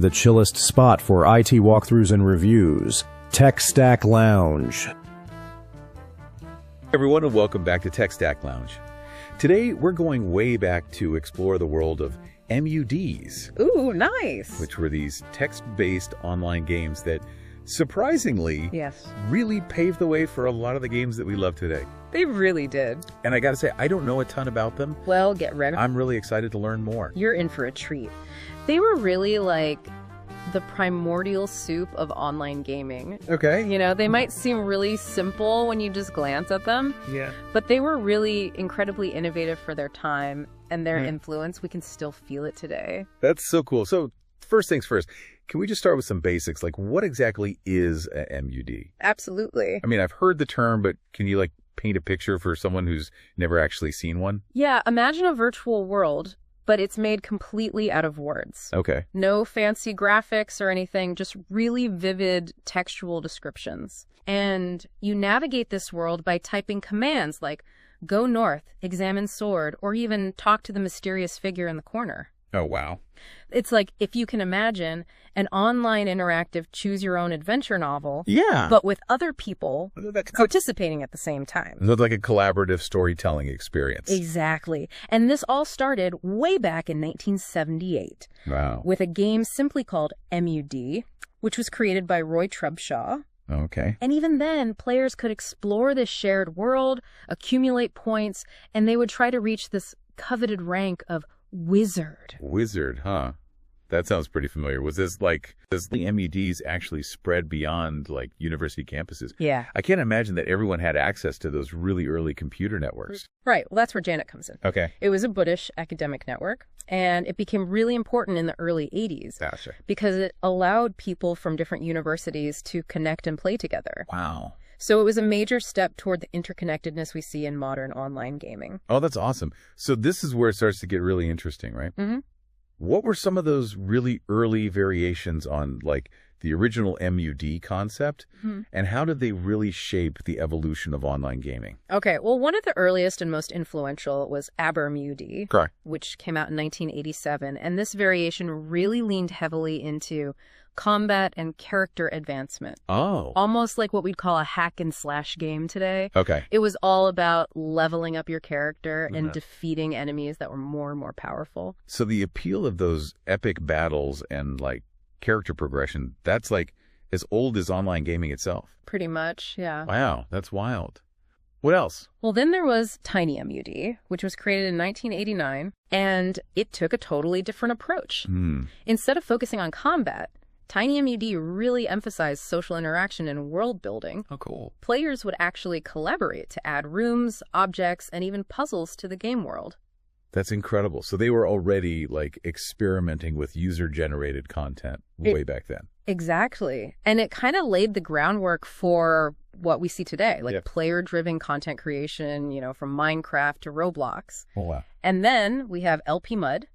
the chillest spot for IT walkthroughs and reviews, Tech Stack Lounge. Everyone, and welcome back to Tech Stack Lounge. Today, we're going way back to explore the world of MUDs. Ooh, nice. Which were these text-based online games that, surprisingly, really paved the way for a lot of the games that we love today. They really did. And I gotta say, I don't know a ton about them. Well, get ready. I'm really excited to learn more. You're in for a treat. They were really like the primordial soup of online gaming. Okay. You know, they might seem really simple when you just glance at them. Yeah. But they were really incredibly innovative for their time, and their influence, we can still feel it today. That's so cool. So first things first, can we just start with some basics? Like, what exactly is a MUD? Absolutely. I mean, I've heard the term, but can you paint a picture for someone who's never actually seen one? Yeah, imagine a virtual world, but it's made completely out of words. Okay. No fancy graphics or anything, just really vivid textual descriptions. And you navigate this world by typing commands like go north, examine sword, or even talk to the mysterious figure in the corner. Oh, wow. It's like, if you can imagine, an online interactive choose-your-own-adventure novel, but with other people participating at the same time. So it's like a collaborative storytelling experience. Exactly. And this all started way back in 1978. Wow. With a game simply called MUD, which was created by Roy Trubshaw. Okay. And even then, players could explore this shared world, accumulate points, and they would try to reach this coveted rank of wizard. Wizard, huh? That sounds pretty familiar. Does the MUDs actually spread beyond university campuses? Yeah. I can't imagine that everyone had access to those really early computer networks. Right. Well, that's where Janet comes in. Okay. It was a British academic network, and it became really important in the early 80s. Gotcha. Because it allowed people from different universities to connect and play together. Wow. So it was a major step toward the interconnectedness we see in modern online gaming. Oh, that's awesome. So this is where it starts to get really interesting, right? Mm-hmm. What were some of those really early variations on the original MUD concept, and how did they really shape the evolution of online gaming? Okay, well, one of the earliest and most influential was AberMUD, Correct. Which came out in 1987, and this variation really leaned heavily into combat and character advancement. Oh. Almost like what we'd call a hack and slash game today. Okay. It was all about leveling up your character and defeating enemies that were more and more powerful. So the appeal of those epic battles and character progression, that's as old as online gaming itself. Pretty much, yeah. Wow, that's wild. What else? Well, then there was TinyMUD, which was created in 1989, and it took a totally different approach. Instead of focusing on combat, TinyMUD really emphasized social interaction and world building. Oh, cool. Players would actually collaborate to add rooms, objects, and even puzzles to the game world. That's incredible. So they were already experimenting with user-generated content way back then. Exactly. And it kind of laid the groundwork for what we see today, player-driven content creation, from Minecraft to Roblox. Oh, wow. And then we have LPMUD,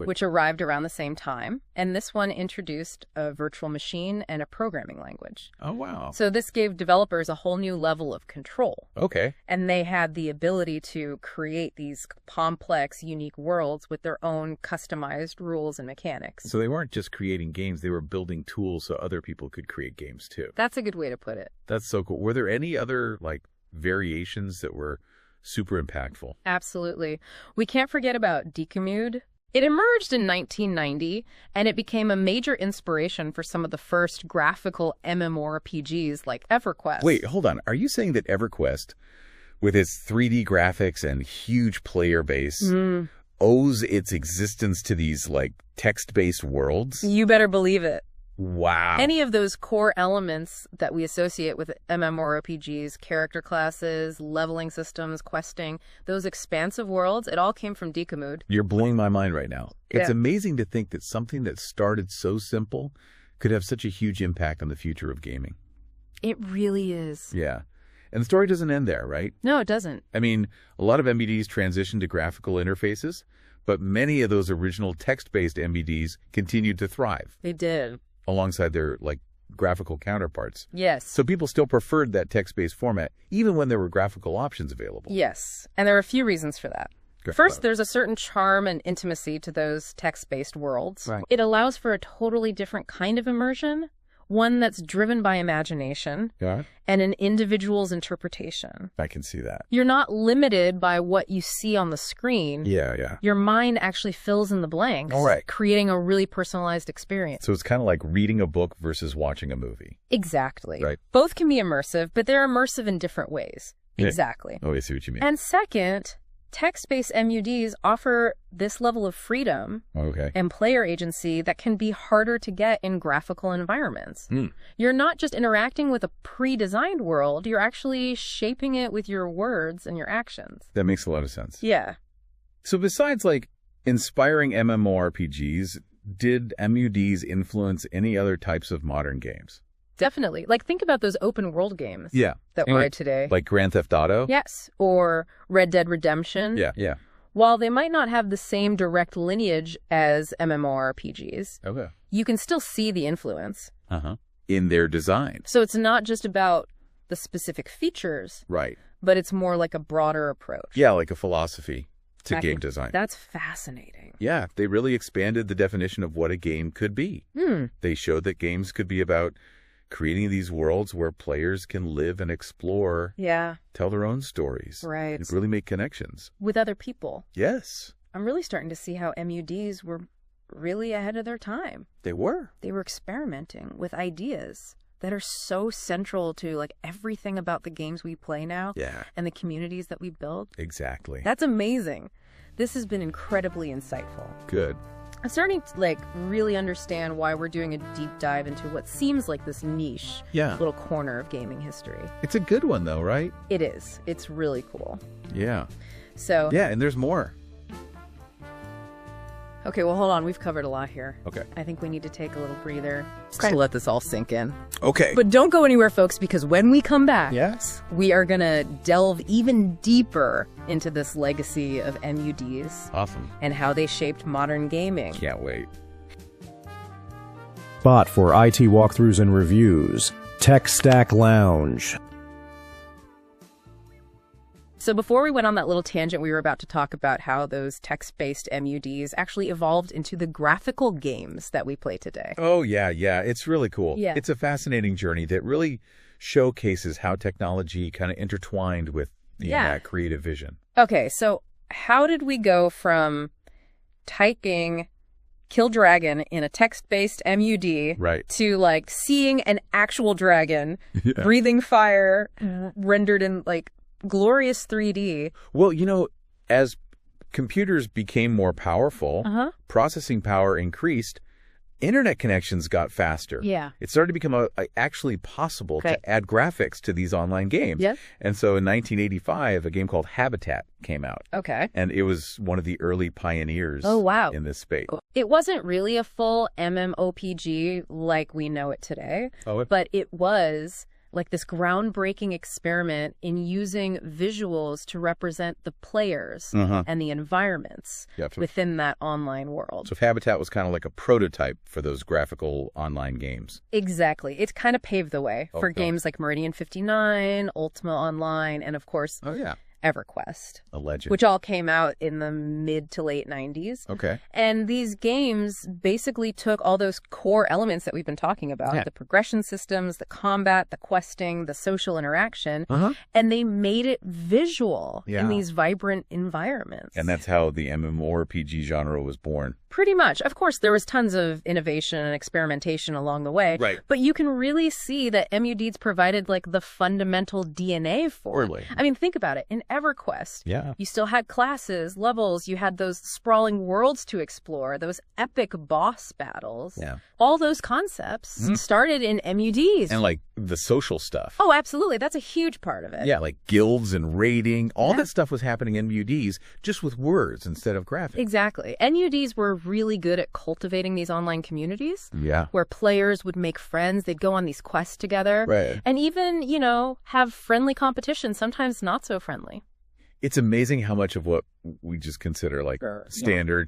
which arrived around the same time. And this one introduced a virtual machine and a programming language. Oh, wow. So this gave developers a whole new level of control. Okay. And they had the ability to create these complex, unique worlds with their own customized rules and mechanics. So they weren't just creating games, they were building tools so other people could create games too. That's a good way to put it. That's so cool. Were there any other variations that were super impactful? Absolutely. We can't forget about Decommute. It emerged in 1990, and it became a major inspiration for some of the first graphical MMORPGs like EverQuest. Wait, hold on. Are you saying that EverQuest, with its 3D graphics and huge player base, owes its existence to these text-based worlds? You better believe it. Wow. Any of those core elements that we associate with MMORPGs, character classes, leveling systems, questing, those expansive worlds, it all came from Decommute. You're blowing my mind right now. It's amazing to think that something that started so simple could have such a huge impact on the future of gaming. It really is. Yeah. And the story doesn't end there, right? No, it doesn't. I mean, a lot of MVDs transitioned to graphical interfaces, but many of those original text-based MVDs continued to thrive. They did. Alongside their graphical counterparts. Yes. So people still preferred that text-based format, even when there were graphical options available. Yes. And there are a few reasons for that. First, there's a certain charm and intimacy to those text-based worlds. Right. It allows for a totally different kind of immersion, one that's driven by imagination and an individual's interpretation. I can see that. You're not limited by what you see on the screen. Yeah. Your mind actually fills in the blanks, creating a really personalized experience. So it's kind of like reading a book versus watching a movie. Exactly. Right. Both can be immersive, but they're immersive in different ways. Yeah. Exactly. Oh, I see what you mean. And second, text-based MUDs offer this level of freedom and player agency that can be harder to get in graphical environments. You're not just interacting with a pre-designed world, you're actually shaping it with your words and your actions. That makes a lot of sense. Yeah. So besides like inspiring MMORPGs, did MUDs influence any other types of modern games? Definitely. Like, think about those open world games that And were today. Like Grand Theft Auto? Yes. Or Red Dead Redemption. Yeah. While they might not have the same direct lineage as MMORPGs, you can still see the influence. In their design. So it's not just about the specific features. Right. But it's more like a broader approach. Yeah, like a philosophy to game design. That's fascinating. Yeah, they really expanded the definition of what a game could be. They showed that games could be about creating these worlds where players can live and explore, tell their own stories, and really make connections. With other people. Yes. I'm really starting to see how MUDs were really ahead of their time. They were. They were experimenting with ideas that are so central to like everything about the games we play now and the communities that we build. Exactly. That's amazing. This has been incredibly insightful. Good. I'm starting to like really understand why we're doing a deep dive into what seems like this niche little corner of gaming history. It's a good one though, right? It is. It's really cool. Yeah. So yeah, and there's more. Okay, well, hold on. We've covered a lot here. Okay. I think we need to take a little breather just to let this all sink in. Okay. But don't go anywhere, folks, because when we come back, we are going to delve even deeper into this legacy of MUDs. Awesome. And how they shaped modern gaming. Can't wait. Spot for IT walkthroughs and reviews. Tech Stack Lounge. So before we went on that little tangent, we were about to talk about how those text-based MUDs actually evolved into the graphical games that we play today. Oh, yeah. It's really cool. Yeah. It's a fascinating journey that really showcases how technology kind of intertwined with that creative vision. Okay, so how did we go from typing kill dragon in a text-based MUD to like seeing an actual dragon breathing fire rendered in like glorious 3D. Well, you know, as computers became more powerful, processing power increased, internet connections got faster. Yeah. It started to become actually possible to add graphics to these online games. Yeah. And so in 1985, a game called Habitat came out. Okay. And it was one of the early pioneers in this space. It wasn't really a full MMORPG like we know it today, but it was like this groundbreaking experiment in using visuals to represent the players and the environments within that online world. So Habitat was kind of like a prototype for those graphical online games. Exactly. It kind of paved the way for games like Meridian 59, Ultima Online, and of course, EverQuest. A legend. Which all came out in the mid to late 90s. Okay. And these games basically took all those core elements that we've been talking about, the progression systems, the combat, the questing, the social interaction, and they made it visual in these vibrant environments. And that's how the MMORPG genre was born. Pretty much. Of course, there was tons of innovation and experimentation along the way. Right. But you can really see that MUDs provided like the fundamental DNA for it. I mean, think about it. In EverQuest, you still had classes, levels, you had those sprawling worlds to explore, those epic boss battles. All those concepts started in MUDs. And like the social stuff. Oh, absolutely. That's a huge part of it. Yeah, like guilds and raiding. All that stuff was happening in MUDs just with words instead of graphics. Exactly. MUDs were really good at cultivating these online communities. Where players would make friends. They'd go on these quests together. And even, you know, have friendly competition, sometimes not so friendly. It's amazing how much of what we just consider like standard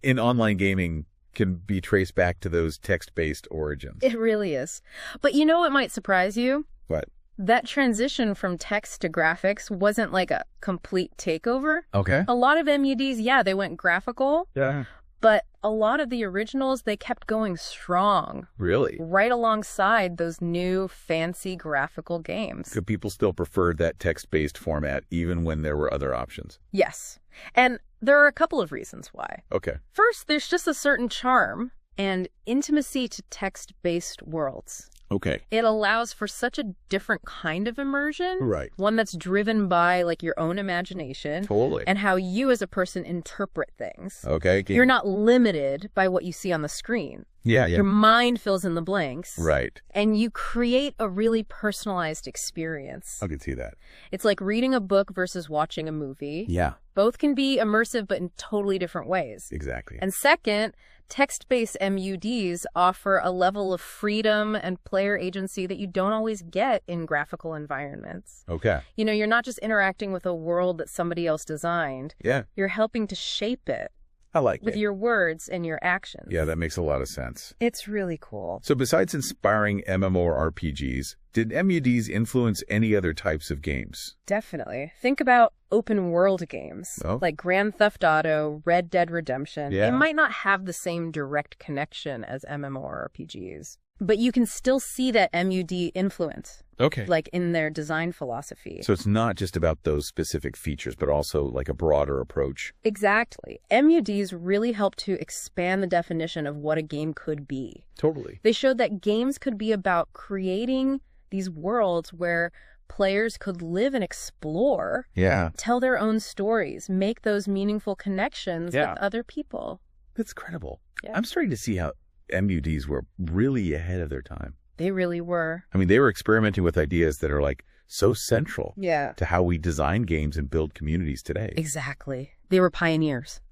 in online gaming can be traced back to those text-based origins. It really is. But you know what might surprise you? What? that transition from text to graphics wasn't like a complete takeover. Okay. A lot of MUDs, yeah, they went graphical. Yeah. But a lot of the originals, they kept going strong. Really? Right alongside those new fancy graphical games. Could people still prefer that text-based format even when there were other options? Yes. And there are a couple of reasons why. Okay. First, there's just a certain charm and intimacy to text-based worlds. Okay. It allows for such a different kind of immersion. Right. One that's driven by like your own imagination. Totally. And how you as a person interpret things. Okay. You're not limited by what you see on the screen. Yeah. Your mind fills in the blanks. Right. And you create a really personalized experience. I can see that. It's like reading a book versus watching a movie. Yeah. Both can be immersive, but in totally different ways. Exactly. And second, text-based MUDs offer a level of freedom and player agency that you don't always get in graphical environments. Okay. You know, you're not just interacting with a world that somebody else designed. Yeah. You're helping to shape it. I like with your words and your actions. Yeah, that makes a lot of sense. It's really cool. So besides inspiring MMORPGs, did MUDs influence any other types of games? Definitely. Think about open world games like Grand Theft Auto, Red Dead Redemption. Yeah. It might not have the same direct connection as MMORPGs, but you can still see that MUD influence. Okay. Like in their design philosophy. So it's not just about those specific features, but also like a broader approach. Exactly. MUDs really help to expand the definition of what a game could be. Totally. They showed that games could be about creating these worlds where players could live and explore. Yeah. Tell their own stories, make those meaningful connections with other people. That's incredible. Yeah. I'm starting to see how MUDs were really ahead of their time. They really were. I mean, they were experimenting with ideas that are like so central to how we design games and build communities today. Exactly. They were pioneers.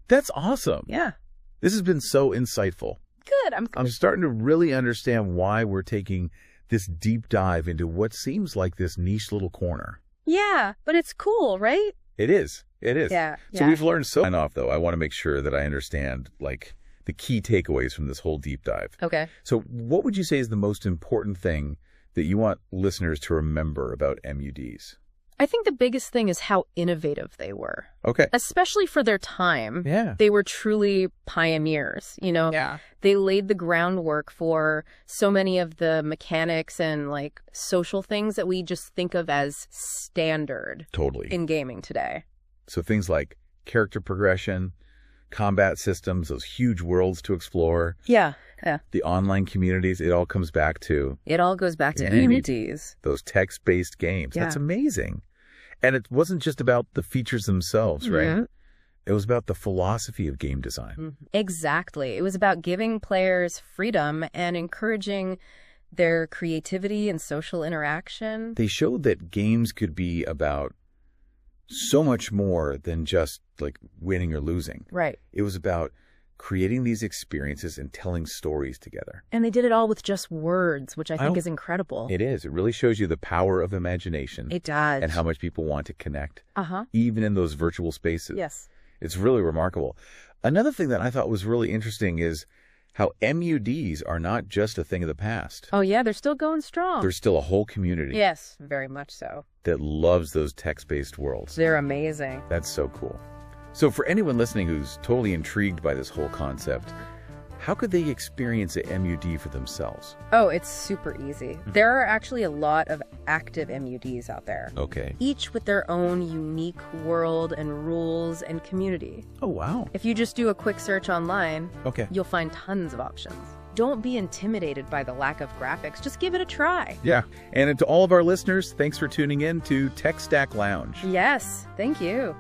That's awesome. Yeah. This has been so insightful. Good. I'm starting to really understand why we're taking this deep dive into what seems like this niche little corner. Yeah, but it's cool, right? It is. It is. Yeah. So we've learned so much, though. I want to make sure that I understand, like, the key takeaways from this whole deep dive. Okay. So what would you say is the most important thing that you want listeners to remember about MUDs? I think the biggest thing is how innovative they were. Okay. Especially for their time. Yeah. They were truly pioneers, you know? Yeah. They laid the groundwork for so many of the mechanics and like social things that we just think of as standard. Totally. In gaming today. So things like character progression, combat systems, those huge worlds to explore. Yeah. Yeah. The online communities, it all comes back to... It all goes back to MUDs. Those text-based games. Yeah. That's amazing. And it wasn't just about the features themselves, right? Mm-hmm. It was about the philosophy of game design. Mm-hmm. Exactly. It was about giving players freedom and encouraging their creativity and social interaction. They showed that games could be about so much more than just like winning or losing. Right. It was about creating these experiences and telling stories together. And they did it all with just words, which I think is incredible. It is. It really shows you the power of imagination. It does. And how much people want to connect. Even in those virtual spaces. Yes. It's really remarkable. Another thing that I thought was really interesting is how MUDs are not just a thing of the past. Oh, yeah. They're still going strong. There's still a whole community. Yes, very much so. That loves those text-based worlds. They're amazing. That's so cool. So for anyone listening who's totally intrigued by this whole concept, how could they experience a MUD for themselves? Oh, it's super easy. There are actually a lot of active MUDs out there. Okay. Each with their own unique world and rules and community. Oh, wow. If you just do a quick search online, you'll find tons of options. Don't be intimidated by the lack of graphics. Just give it a try. Yeah. And to all of our listeners, thanks for tuning in to Tech Stack Lounge. Yes, thank you.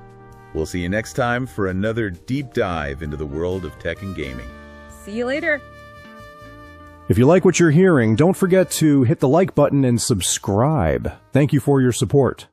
We'll see you next time for another deep dive into the world of tech and gaming. See you later. If you like what you're hearing, don't forget to hit the like button and subscribe. Thank you for your support.